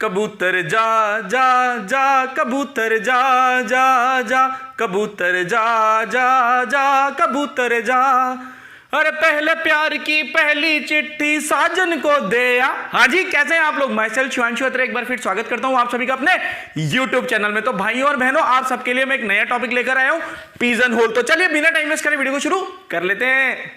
कबूतर जा जा जा कबूतर जा जा जा कबूतर जा जा जा कबूतर जा। अरे पहले प्यार की पहली चिट्ठी साजन को दे आ। हाँ जी, कैसे हैं आप लोग? मैं शिवांशु अत्रे एक बार फिर स्वागत करता हूं आप सभी का अपने YouTube चैनल में। तो भाइयों और बहनों, आप सबके लिए मैं एक नया टॉपिक लेकर आया हूं, पिजन होल। तो चलिए बिना टाइम वेस्ट करे वीडियो को शुरू कर लेते हैं।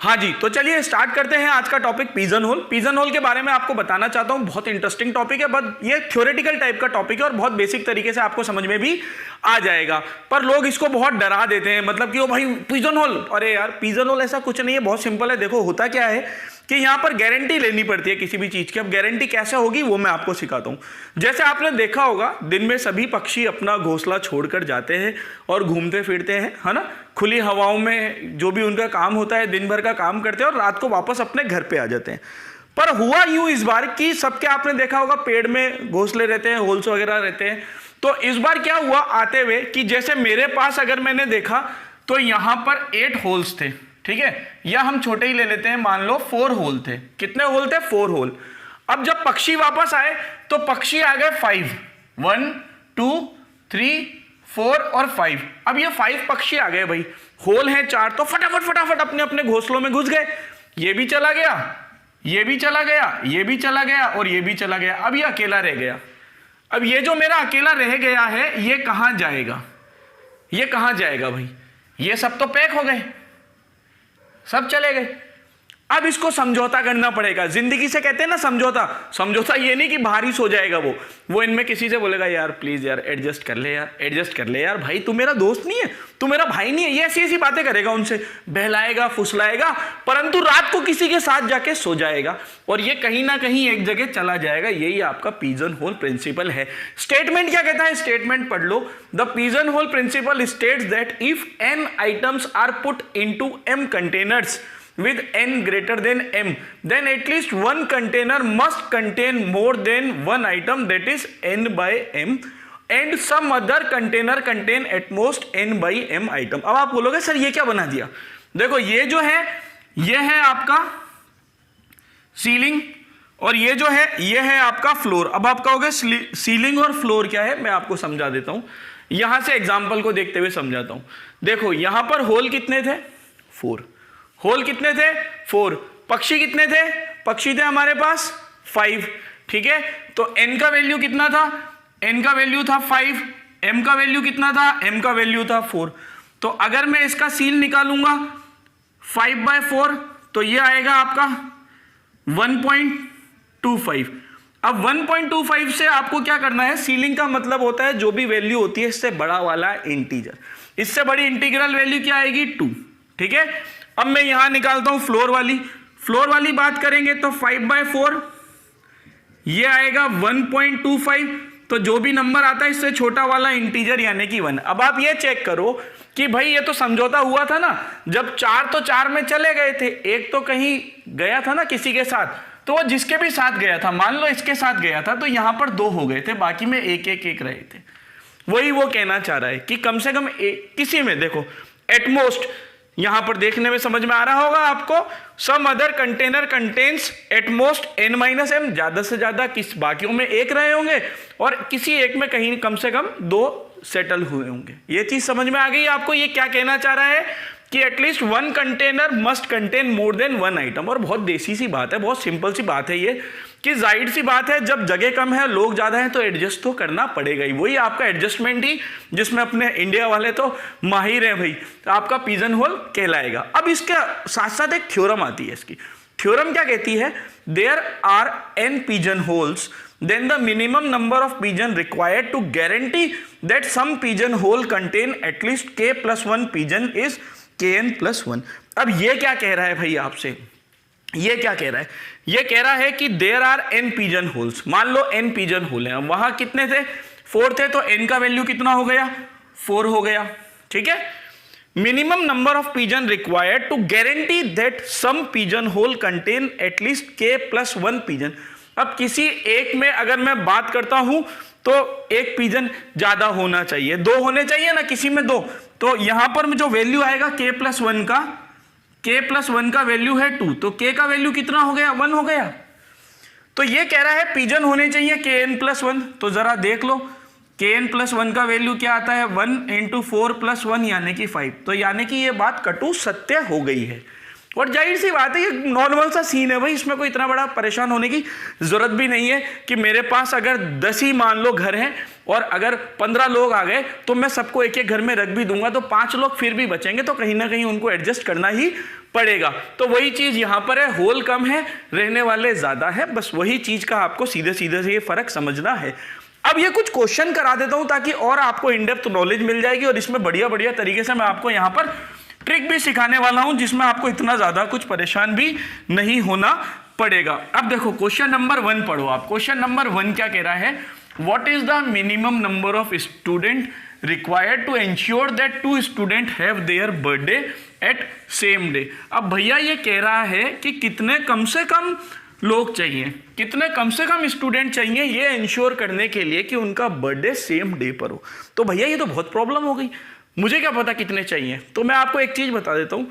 हाँ जी, तो चलिए स्टार्ट करते हैं आज का topic pigeonhole. Pigeonhole के बारे में आपको बताना चाहता हूं, बहुत इंटरेस्टिंग टॉपिक है, बट ये थ्योरेटिकल टाइप का टॉपिक है और बहुत बेसिक तरीके से आपको समझ में भी आ जाएगा। पर लोग इसको बहुत डरा देते हैं, मतलब कि ओ भाई पिजन होल। अरे यार, पिजन होल ऐसा कुछ नहीं है, बहुत सिंपल है। देखो होता क्या है कि यहाँ पर गारंटी लेनी पड़ती है किसी भी चीज की। अब गारंटी कैसे होगी वो मैं आपको सिखाता हूँ। जैसे आपने देखा होगा, दिन में सभी पक्षी अपना घोंसला छोड़कर जाते हैं और घूमते फिरते हैं, है ना, खुली हवाओं में जो भी उनका काम होता है, दिन भर का काम करते हैं और रात को वापस अपने घर पे आ जाते हैं। पर हुआ यूं इस बार कि सबके आपने देखा होगा पेड़ में घोंसले रहते हैं, होल्स वगैरह रहते हैं। तो इस बार क्या हुआ आते हुए कि जैसे मेरे पास अगर मैंने देखा तो यहां पर 8 होल्स थे, ठीक है, या हम छोटे ही ले लेते हैं, मान लो 4 होल थे। कितने होल थे? 4 होल। अब जब पक्षी वापस आए तो पक्षी आ गए 5, 1 2 3 4 और 5। अब ये 5 पक्षी आ गए भाई, होल हैं 4, तो फटाफट फटाफट अपने अपने घोंसलों में घुस गए। ये भी चला गया, ये भी चला गया, ये भी चला गया और ये भी चला गया। अब ये अकेला रह गया। अब ये जो मेरा अकेला रह गया है, ये कहां जाएगा? ये कहां जाएगा भाई? ये सब तो पैक हो गए, सब चले गए। अब इसको समझौता करना पड़ेगा। जिंदगी से कहते हैं ना समझौता। समझौता ये नहीं कि बाहर ही सो जाएगा वो इनमें किसी से बोलेगा यार प्लीज यार एडजस्ट कर ले यार, एडजस्ट कर ले यार, भाई तू मेरा दोस्त नहीं है, तू मेरा भाई नहीं है। ये ऐसी ऐसी बातें करेगा, उनसे बहलाएगा फुसलाएगा, परंतु रात को किसी के साथ जाके सो जाएगा और ये कहीं ना कहीं एक जगह चला जाएगा। यही आपका पिजन होल प्रिंसिपल है। स्टेटमेंट क्या कहता है? स्टेटमेंट पढ़ लो। The pigeon hole principle states that if n items are put into m containers with n greater than m, then at least one container must contain more than one item, that is n by m, and some other container contain at most n by m item। अब आप बोलोगे sir ये क्या बना दिया? देखो ये जो है ये है आपका सीलिंग और ये जो है ये है आपका फ्लोर। अब आप कहोगे सीलिंग और फ्लोर क्या है? मैं आपको समझा देता हूं, यहां से एग्जांपल को देखते हुए समझाता हूं। देखो यहां पर होल कितने थे? 4। होल कितने थे? 4। पक्षी कितने थे? पक्षी थे हमारे पास 5, ठीक है। तो n का वैल्यू कितना था? n का वैल्यू था 5। m का वैल्यू कितना था? m का वैल्यू था 4। तो अगर मैं इसका सील निकालूंगा 5/4 तो ये आएगा आपका 1.25। अब 1.25 से आपको क्या करना है? सीलिंग का मतलब होता है जो भी वैल्यू होती है इससे बड़ा वाला इंटीजर। इससे बड़ी इंटीग्रल वैल्यू क्या आएगी? 2, ठीक है। अब मैं यहां निकालता हूं फ्लोर वाली बात करेंगे तो 5/4 ये आएगा 1.25। तो जो भी नंबर आता है इससे छोटा वाला इंटीजर यानी कि 1। अब आप ये चेक करो कि भाई ये तो समझौता हुआ था ना, जब 4 तो 4 में चले गए थे, एक तो कहीं गया था ना किसी के साथ, तो वो जिसके भी साथ गया था, मान लो इसके साथ गया था, तो यहां पर 2 हो गए थे, बाकी में एक रहे थे। वही वो कहना चाह रहा है कि कम से कम किसी में देखो एटमोस्ट, यहां पर देखने में समझ में आ रहा होगा आपको, some other container contains at most n-m, ज्यादा से ज्यादा किस बाकियों में 1 रहे होंगे और किसी एक में कहीं कम से कम 2 सेटल हुए होंगे। ये चीज समझ में आ गई आपको? ये क्या कहना चाह रहा है कि at least 1 container must contain more than 1 item. और बहुत देसी सी बात है, बहुत सिंपल सी बात है ये, कि जाहिर सी बात है जब जगह कम है लोग ज्यादा हैं तो एडजस्ट तो करना पड़ेगा ही। वही आपका एडजस्टमेंट ही, जिसमें अपने इंडिया वाले तो माहिर हैं भाई, तो आपका पिजन होल कहलाएगा। अब इसके साथ साथ एक थ्योरम आती है। इसकी थ्योरम क्या कहती है? There are n pigeonholes, then the minimum number of pigeon required to guarantee that some pigeon hole contain at least k plus 1 pigeon is kn+1। अब ये क्या कह रहा है भाई आपसे? ये क्या कह रहा है? ये कह रहा है कि there are n pigeonholes. मान लो n पिजन होल है, वहां कितने थे? 4 थे, तो n का वैल्यू कितना हो गया? 4 हो गया, ठीक है। Minimum number of pigeon required to guarantee that some pigeonhole contain at least k+1 pigeon. अब किसी एक में अगर मैं बात करता हूं तो एक पिजन ज्यादा होना चाहिए, 2 होने चाहिए ना, किसी में 2। तो यहां पर जो वैल्यू आएगा k प्लस वन का वैल्यू है 2, तो k का वैल्यू कितना हो गया, 1 हो गया। तो ये कह रहा है पिजन होने चाहिए kn प्लस 1। तो जरा देख लो kn प्लस 1 का वैल्यू क्या आता है, 1 इंटू 4 प्लस 1 यानी कि 5। तो यानी कि ये बात कटु सत्य हो गई है। और जाहिर सी बात है ये नॉर्मल सा सीन है भाई, इसमें कोई इतना बड़ा परेशान होने की जरूरत भी नहीं है कि मेरे पास अगर 10 ही मान लो घर हैं और अगर 15 लोग आ गए तो मैं सबको एक एक घर में रख भी दूंगा तो 5 लोग फिर भी बचेंगे, तो कहीं ना कहीं उनको एडजस्ट करना ही पड़ेगा। तो वही चीज यहां पर है, होल कम है रहने वाले ज्यादा है, बस वही चीज का आपको सीधे सीधे से ये फर्क समझना है। अब ये कुछ क्वेश्चन करा देता हूं ताकि और आपको इन डेप्थ नॉलेज मिल जाएगी और इसमें बढ़िया बढ़िया तरीके से मैं आपको यहां पर ट्रिक भी सिखाने वाला हूं जिसमें आपको इतना ज्यादा कुछ परेशान भी नहीं होना पड़ेगा। अब देखो क्वेश्चन नंबर 1 पढ़ो आप। क्वेश्चन नंबर 1 क्या कह रहा है, what is the minimum number of student required to ensure that 2 student have their birthday at same day. अब भैया ये कह रहा है कि कितने कम से कम लोग चाहिए, कितने कम से कम स्टूडेंट चाहिए ये इंश्योर करने के लिए कि उनका बर्थडे सेम डे पर हो। तो भैया ये तो बहुत प्रॉब्लम हो गई, मुझे क्या पता कितने चाहिए। तो मैं आपको एक चीज बता देता हूं,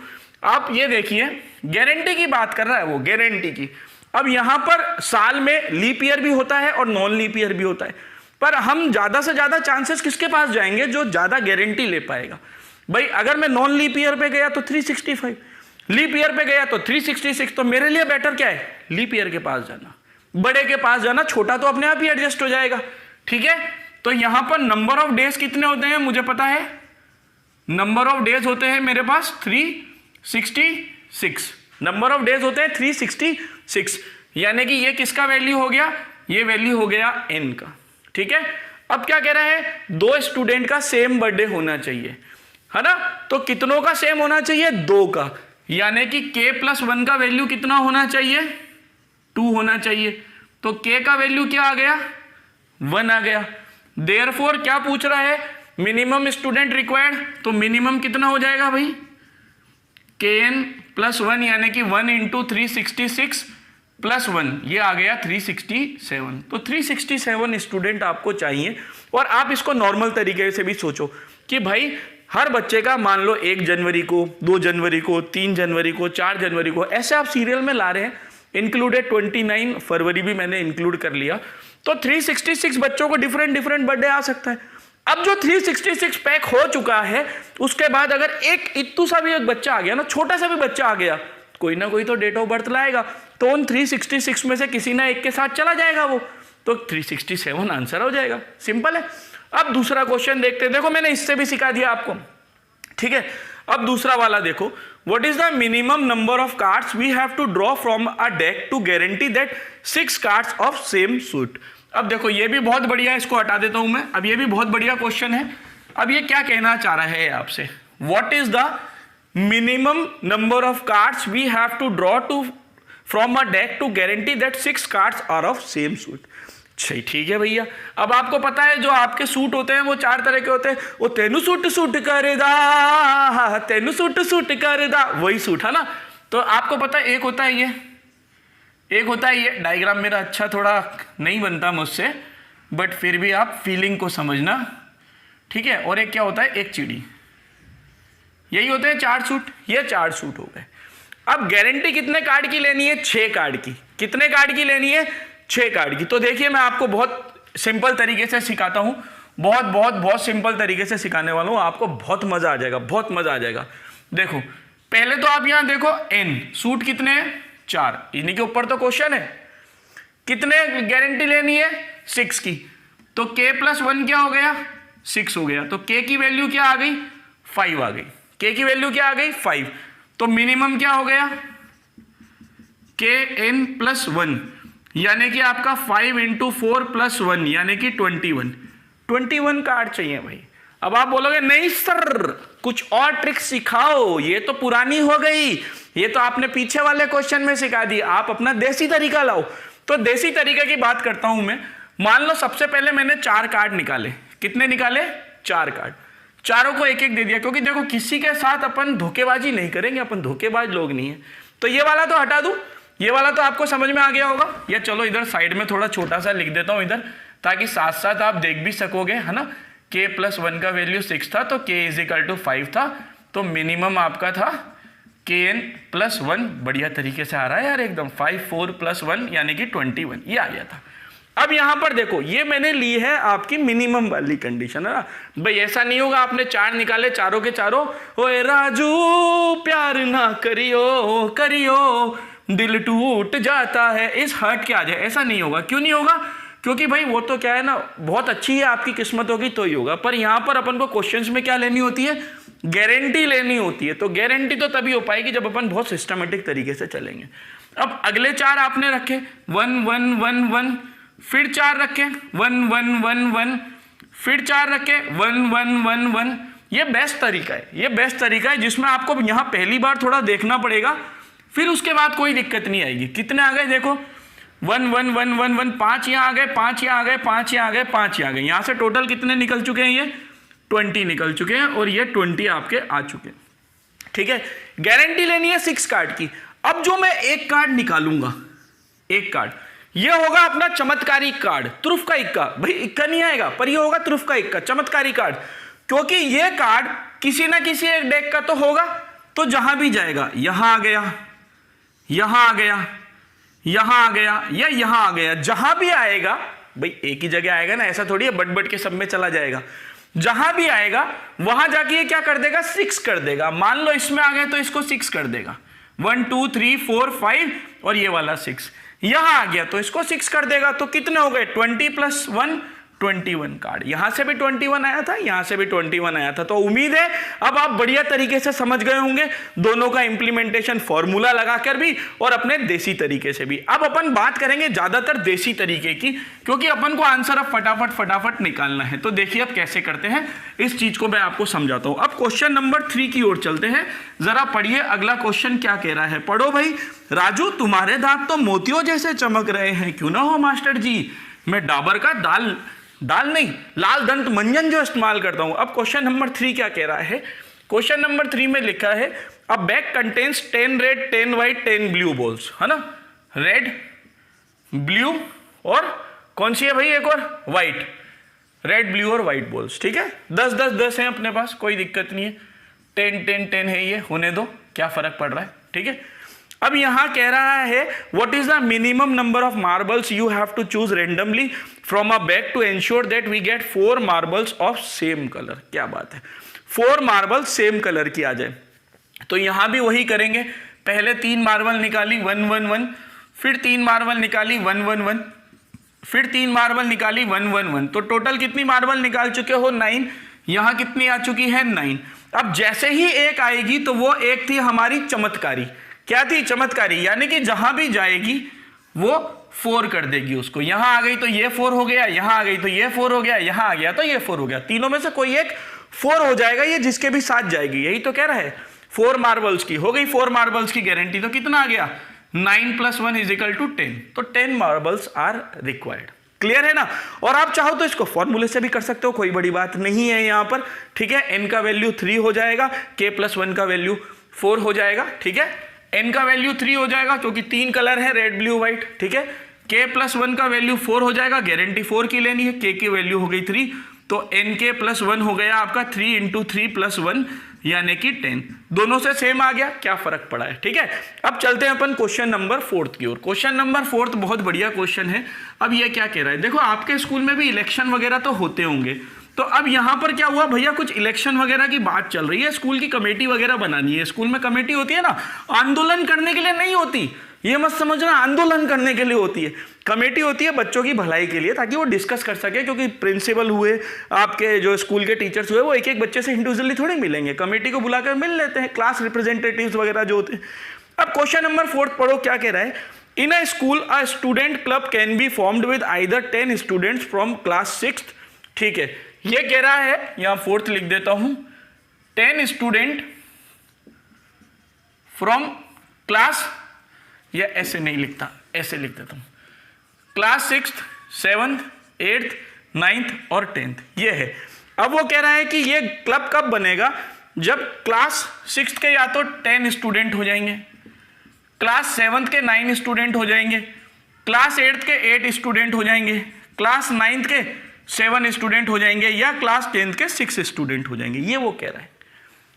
आप ये देखिए गारंटी की बात कर रहा है वो, गारंटी की। अब यहां पर साल में लीप ईयर भी होता है और नॉन लीप ईयर भी होता है, पर हम ज्यादा से ज्यादा चांसेस किसके पास जाएंगे, जो ज्यादा गारंटी ले पाएगा। भाई अगर मैं नॉन लीप ईयर पे गया तो 365, लीप ईयर पे गया तो 366, तो मेरे लिए बेटर क्या है, लीप ईयर के पास जाना, बड़े के पास जाना, छोटा तो अपने आप ही एडजस्ट हो जाएगा। ठीक है, तो यहां पर नंबर ऑफ डेज कितने होते हैं मुझे पता है, नंबर ऑफ डेज होते हैं मेरे पास 366, नंबर ऑफ डेज होते हैं 366, यानी कि ये किसका वैल्यू हो गया, ये वैल्यू हो गया n का। ठीक है, अब क्या कह रहा है, 2 स्टूडेंट का सेम बर्थडे होना चाहिए, है ना। तो कितनों का सेम होना चाहिए, 2 का, यानी कि k प्लस 1 का वैल्यू कितना होना चाहिए, 2 होना चाहिए। तो k का वैल्यू क्या आ गया, 1 आ गया। देयरफॉर क्या पूछ रहा है, मिनिमम स्टूडेंट रिक्वायर्ड, तो मिनिमम कितना हो जाएगा भाई, kn प्लस 1 यानी कि 1 इंटू 366 प्लस 1, ये आ गया 367। तो 367 स्टूडेंट आपको चाहिए। और आप इसको नॉर्मल तरीके से भी सोचो कि भाई हर बच्चे का मान लो 1 जनवरी को, 2 जनवरी को, 3 जनवरी को, 4 जनवरी को, ऐसे आप सीरियल में ला रहे हैं। इंक्लूडेड 29 फरवरी भी मैंने इंक्लूड कर लिया, तो 366 बच्चों को डिफरेंट बर्थडे आ सकता है। अब जो 366 पैक हो चुका है, उसके बाद अगर एक इत्तू सा भी एक बच्चा आ गया ना, छोटा सा भी बच्चा आ गया, कोई ना कोई तो डेट ऑफ बर्थ लाएगा, तो उन 366 में से किसी ना एक के साथ चला जाएगा वो, तो 367 आंसर हो जाएगा। सिंपल है। अब दूसरा क्वेश्चन देखते हैं, देखो मैंने इससे भी सिखा दिया आपको। ठीक है, अब दूसरा वाला देखो, what is the minimum number of cards we have to draw from a deck to guarantee that 6 cards of same suit. अब देखो ये भी बहुत बढ़िया है, इसको हटा देता हूं मैं। अब ये भी बहुत बढ़िया क्वेश्चन है। अब ये क्या कहना चाह रहा है आपसे, what is the minimum number of cards we have to draw to from a deck to guarantee that 6 cards are of same suit. ठीक है भैया, अब आपको पता है जो आपके सूट होते हैं वो 4 तरह के होते हैं, वो तेनू सूट कर दा, तेनू सूट कर दा, वही सूट है ना। तो आपको पता है एक होता है ये, एक होता है ये। डायग्राम मेरा अच्छा थोड़ा नहीं बनता मुझसे, बट फिर भी आप फीलिंग को समझना। ठीक है, और एक क्या होता है, एक चिड़ी। यही होते हैं 4 सूट, ये 4 सूट हो गए। अब गारंटी कितने कार्ड की लेनी है, 6 कार्ड की। कितने कार्ड की लेनी है, 6 कार्ड की। तो देखिए मैं आपको बहुत सिंपल तरीके से सिखाता हूं, बहुत सिंपल तरीके से सिखाने वाला हूं, आपको बहुत मजा आ जाएगा, बहुत मजा आ जाएगा। देखो पहले तो आप यहां देखो n सूट कितने हैं, 4, इन्हीं के ऊपर तो क्वेश्चन है। कितने गारंटी लेनी है, 6 की। तो k प्लस 1 क्या हो गया, 6 हो गया। तो k की वैल्यू क्या आ गई, 5 आ गई। k की वैल्यू क्या आ गई, 5। तो मिनिमम क्या हो गया, kn प्लस 1, यानी कि आपका 5 इंटू 4 प्लस 1 यानी कि 21 कार्ड चाहिए भाई। अब आप बोलोगे नहीं सर कुछ और ट्रिक सिखाओ, ये तो पुरानी हो गई, ये तो आपने पीछे वाले क्वेश्चन में सिखा दी, आप अपना देसी तरीका लाओ। तो देसी तरीके की बात करता हूं मैं। मान लो सबसे पहले मैंने 4 कार्ड निकाले। कितने निकाले, 4 कार्ड। चारों को एक एक दे दिया, क्योंकि देखो किसी के साथ अपन धोखेबाजी नहीं करेंगे, अपन धोखेबाज लोग नहीं है। तो ये वाला तो हटा दूं, ये वाला तो आपको समझ में आ गया होगा। या चलो इधर साइड में थोड़ा छोटा सा लिख देता हूं इधर, ताकि साथ साथ आप देख भी सकोगे, है ना। k + 1 का वैल्यू 6 था तो k = 5 था, तो मिनिमम आपका था kn + 1। बढ़िया तरीके से आ रहा है यार एकदम। 5 4 + 1 यानी कि 21, ये आ गया था। अब यहां पर देखो, ये मैंने ली है आपकी मिनिमम वाली कंडीशन, है ना भाई। ऐसा नहीं होगा आपने 4 निकाले, चारों के चारों ओए राजू प्यार ना करियो करियो दिल टूट जाता है, इस हर्ट के आ जाए, ऐसा नहीं होगा। क्यों नहीं होगा? क्योंकि भाई वो तो क्या है ना, बहुत अच्छी है आपकी किस्मत होगी तो ही होगा। पर यहां पर अपन को क्वेश्चंस में क्या लेनी होती है? गारंटी लेनी होती है। तो गारंटी तो तभी हो पाएगी जब अपन बहुत सिस्टमेटिक तरीके से चलेंगे। अब अगले 4 आपने रखे 1 1 1 1, फिर 4 रखे 1 1 1 1, फिर 4 रखे 1 1 1 1। ये बेस्ट तरीका है, ये बेस्ट तरीका है जिसमें आपको यहाँ पहली बार थोड़ा देखना पड़ेगा, फिर उसके बाद कोई दिक्कत नहीं आएगी। कितने आ गए देखो, 1 1 1 1 1, 5 यहाँ आ गए, 5 यहाँ आ गए, 5 यहाँ आ गए, 5 यहाँ आ गए। यहाँ से टोटल कितने निकल चुके हैं? ये 20 निकल चुके हैं और ये 20 आपके आ चुके हैं। ठीक है, गारंटी लेनी है 6 कार्ड की। अब जो मैं एक कार्ड निकालूंगा, एक कार्ड, ये होगा अपना चमत्कारी कार्ड, तुरुफ का इक्का। भाई इक्का नहीं आएगा, पर ये होगा तुरुफ का इक्का, चमत्कारी कार्ड। क्योंकि ये कार्ड किसी ना किसी एक डेक का तो होगा, तो जहां भी जाएगा, यहां आ गया, यहां आ गया, यहां आ गया, या यहां आ गया, जहां भी आएगा, भाई एक ही जगह आएगा ना, ऐसा थोड़ी है बट बट के सब में चला जाएगा। जहां भी आएगा वहां जाके ये क्या कर देगा? 6 कर देगा। मान लो इसमें आ गए तो इसको 6 कर देगा, 1 2 3 4 5, और ये वाला 6 यहां आ गया तो इसको 6 कर देगा। तो कितने हो गए? 20 + 1 21 कार्ड। यहां से भी 21 आया था, यहां से भी 21 आया था। तो उम्मीद है अब आप बढ़िया तरीके से समझ गए होंगे दोनों का इंप्लीमेंटेशन, फॉर्मूला लगाकर भी और अपने देसी तरीके से भी। अब अपन बात करेंगे ज्यादातर देसी तरीके की, क्योंकि अपन को आंसर अब फटाफट फटाफट निकालना है। तो देखिए अब कैसे करते हैं, इस चीज को मैं आपको समझाता हूं। अब क्वेश्चन नंबर 3 की ओर चलते हैं, जरा पढ़िए अगला क्वेश्चन क्या कह रहा है। पढ़ो भाई। राजू तुम्हारे दांत तो मोतियों जैसे चमक रहे हैं, क्यों ना हो मास्टर जी मैं डाबर का दाल नहीं लाल दंत मंजन जो इस्तेमाल करता हूं। अब क्वेश्चन नंबर 3 क्या कह रहा है? क्वेश्चन नंबर 3 में लिखा है अ bag contains 10 red 10 white 10 blue balls, है ना। रेड, ब्लू और कौन सी है भाई? एक और व्हाइट। रेड, ब्लू और व्हाइट बॉल्स। ठीक है, 10 10 10 है अपने पास, कोई दिक्कत नहीं है। 10 10 10 है, ये होने दो, क्या फर्क पड़ रहा है। ठीक है, अब यहां कह रहा है what is the minimum number of marbles you have to choose randomly from a bag to ensure that we get 4 marbles of same colour. क्या बात है, 4 मार्बल्स सेम कलर की आ जाए। तो यहां भी वही करेंगे, पहले 3 मार्बल निकाली 1 1 1, फिर 3 मार्बल निकाली 1 1 1, फिर 3 मार्बल निकाली 1 1 1। तो टोटल कितनी मार्बल निकाल चुके हो? 9। यहां कितनी आ चुकी है? 9। अब जैसे ही एक आएगी तो वो एक थी हमारी चमत्कारी। क्या थी? चमत्कारी, यानी कि जहां भी जाएगी वो 4 कर देगी उसको। यहां आ गई तो ये 4 हो गया, यहां आ गई तो ये 4 हो गया, यहां आ गया तो ये 4 हो गया। तीनों में से कोई एक 4 हो जाएगा, ये जिसके भी साथ जाएगी। यही तो कह रहा है। 4 मार्बल्स की हो गई, 4 मार्बल्स की गारंटी। तो कितना आ गया? 9 + 1 = 10। तो 10 मार्बल्स आर रिक्वायर्ड। क्लियर है ना। और आप चाहो तो इसको फॉर्मूले से भी कर सकते हो, कोई बड़ी बात नहीं है यहां पर। ठीक है, n का वैल्यू 3 हो जाएगा, k + 1 का वैल्यू 4 हो जाएगा। ठीक है, n का वैल्यू 3 हो जाएगा क्योंकि 3 कलर है, रेड ब्लू व्हाइट। ठीक है, k + 1 का वैल्यू 4 हो जाएगा, गारंटी 4 की लेनी है, k की वैल्यू हो गई 3, तो nk + 1 हो गया आपका 3 × 3 + 1 यानी कि 10। दोनों से सेम आ गया, क्या फर्क पड़ा है। ठीक है, अब चलते हैं अपन क्वेश्चन नंबर 4 की ओर। क्वेश्चन नंबर 4 बहुत बढ़िया क्वेश्चन है। अब ये क्या कह रहा है, देखो आपके स्कूल में भी इलेक्शन वगैरह तो होते होंगे। तो अब यहां पर क्या हुआ भैया, कुछ इलेक्शन वगैरह की बात चल रही है, स्कूल की कमेटी वगैरह बनानी है। स्कूल में कमेटी होती है ना, आंदोलन करने के लिए नहीं होती, ये मत समझना, आंदोलन करने के लिए होती है। कमेटी होती है बच्चों की भलाई के लिए, ताकि वो डिस्कस कर सके, क्योंकि प्रिंसिपल हुए, आपके जो स्कूल के टीचर्स हुए, वो एक एक बच्चे से इंडिविजुअली थोड़े मिलेंगे, कमेटी को बुलाकर मिल लेते हैं, क्लास रिप्रेजेंटेटिव्स वगैरह जो होते हैं। अब क्वेश्चन नंबर 4 पढ़ो, क्या कह रहा है। In a school a student club can be formed with either 10 students from class 6th। ठीक है, ये कह रहा है, यहां 4th लिख देता हूं, 10 स्टूडेंट फ्रॉम क्लास, या ऐसे नहीं लिखता, ऐसे लिख देता हूं, class 6th 7th 8th 9th और 10th ये है। अब वो कह रहा है कि ये क्लब कब बनेगा, जब क्लास 6th के या तो 10 स्टूडेंट हो जाएंगे, क्लास 7th के 9 स्टूडेंट हो जाएंगे, क्लास 8th के 8 स्टूडेंट हो जाएंगे, क्लास 9th के 7 स्टूडेंट हो जाएंगे या क्लास 10th के 6 स्टूडेंट हो जाएंगे। ये वो कह रहा है,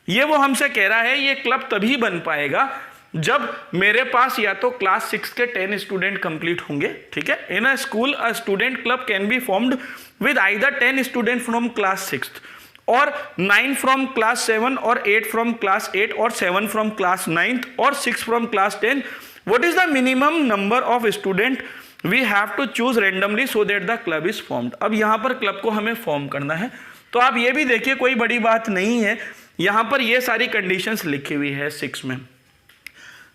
ये वो हमसे कह रहा है ये क्लब तभी बन पाएगा जब मेरे पास या तो क्लास 6 के 10 स्टूडेंट कंप्लीट होंगे, ठीक है। In a school a student club can be formed with either 10 student from class 6th और 9 फ्रॉम क्लास 7 और 8 फ्रॉम क्लास 8 और 7 फ्रॉम क्लास 9th और 6 from class 10। What is the minimum number of student we have to choose randomly so that the club is formed. अब यहां पर club को हमें form करना है, तो आप ये भी देखिए कोई बड़ी बात नहीं है, यहां पर ये सारी कंडीशंस लिखी हुई है 6 में।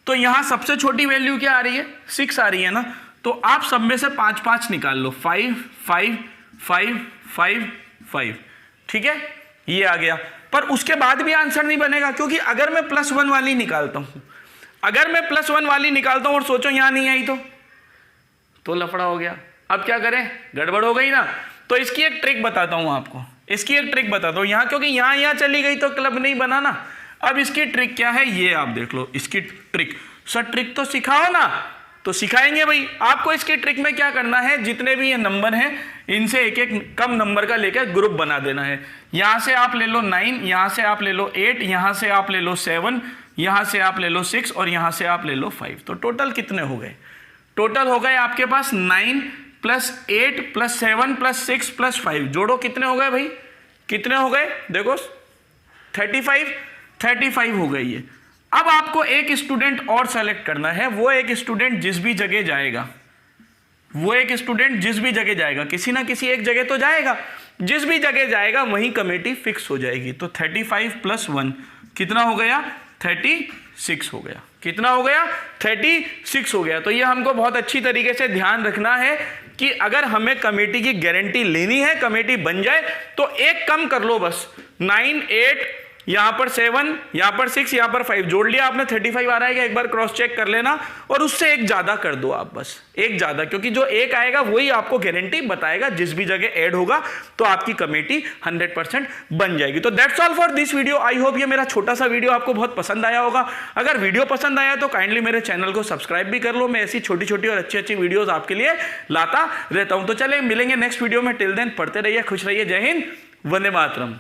तो यहां सबसे छोटी वैल्यू क्या आ रही है, 6 आ रही है ना, तो आप सब में से 5-5 निकाल लो, 5 5 5 5 5, ठीक है, ये आ गया। पर उसके बाद भी आंसर नहीं बनेगा, क्योंकि अगर मैं +1 वाली निकालता हूं, अगर मैं +1 वाली निकालता हूं और सोचो यहां नहीं आई तो लफड़ा हो गया। अब क्या करें, गड़बड़ हो गई ना। तो इसकी एक ट्रिक बताता हूं आपको, इसकी एक ट्रिक बताता हूं यहां, क्योंकि यहां चली गई तो क्लब नहीं बना ना। अब इसकी ट्रिक क्या है ये आप देख लो, इसकी ट्रिक। सर ट्रिक तो सिखाओ ना, तो सिखाएंगे भाई आपको। इसकी ट्रिक में क्या करना है, जितने भी ये नंबर हैं इनसे एक एक कम नंबर का लेकर ग्रुप बना देना है। यहां से आप ले लो 9, यहां से आप ले लो 8, यहां से आप ले लो 7, यहां से आप ले लो 6 और यहां से आप ले लो 5। तो टोटल कितने हो गए, टोटल हो गए आपके पास 9 + 8 + 7 + 6 + 5। जोड़ो कितने हो गए भाई, कितने हो गए, देखो 35 हो गई है। अब आपको एक स्टूडेंट और सेलेक्ट करना है, वो एक स्टूडेंट जिस भी जगह जाएगा, वो एक स्टूडेंट जिस भी जगह जाएगा, किसी ना किसी एक जगह तो जाएगा, जिस भी जगह जाएगा वहीं कमेटी फिक्स हो जाएगी। तो 35 + 1 कितना हो गया, 36 हो गया। कितना हो गया, 36 हो गया। तो ये हमको बहुत अच्छी तरीके से ध्यान रखना है कि अगर हमें कमेटी की गारंटी लेनी है, कमेटी बन जाए, तो एक कम कर लो बस, 9 8 यहां पर 7, यहां पर 6, यहां पर 5 जोड़ लिया आपने, 35 आ रहा है, एक बार क्रॉस चेक कर लेना और उससे एक ज्यादा कर दो आप, बस एक ज्यादा, क्योंकि जो एक आएगा वही आपको गारंटी बताएगा, जिस भी जगह ऐड होगा तो आपकी कमेटी 100% बन जाएगी। तो that's all for this video. I hope ये मेरा छोटा सा वीडियो आपको बहुत पसंद आया होगा। अगर वीडियो पसंद आया तो काइंडली मेरे चैनल को सब्सक्राइब भी कर लो, मैं ऐसी छोटी छोटी और अच्छी अच्छी वीडियोज आपके लिए लाता रहता हूं। तो चले मिलेंगे नेक्स्ट वीडियो में, टिल देन पढ़ते रहिए, खुश रहिए, जय हिंद, वंदे मातरम।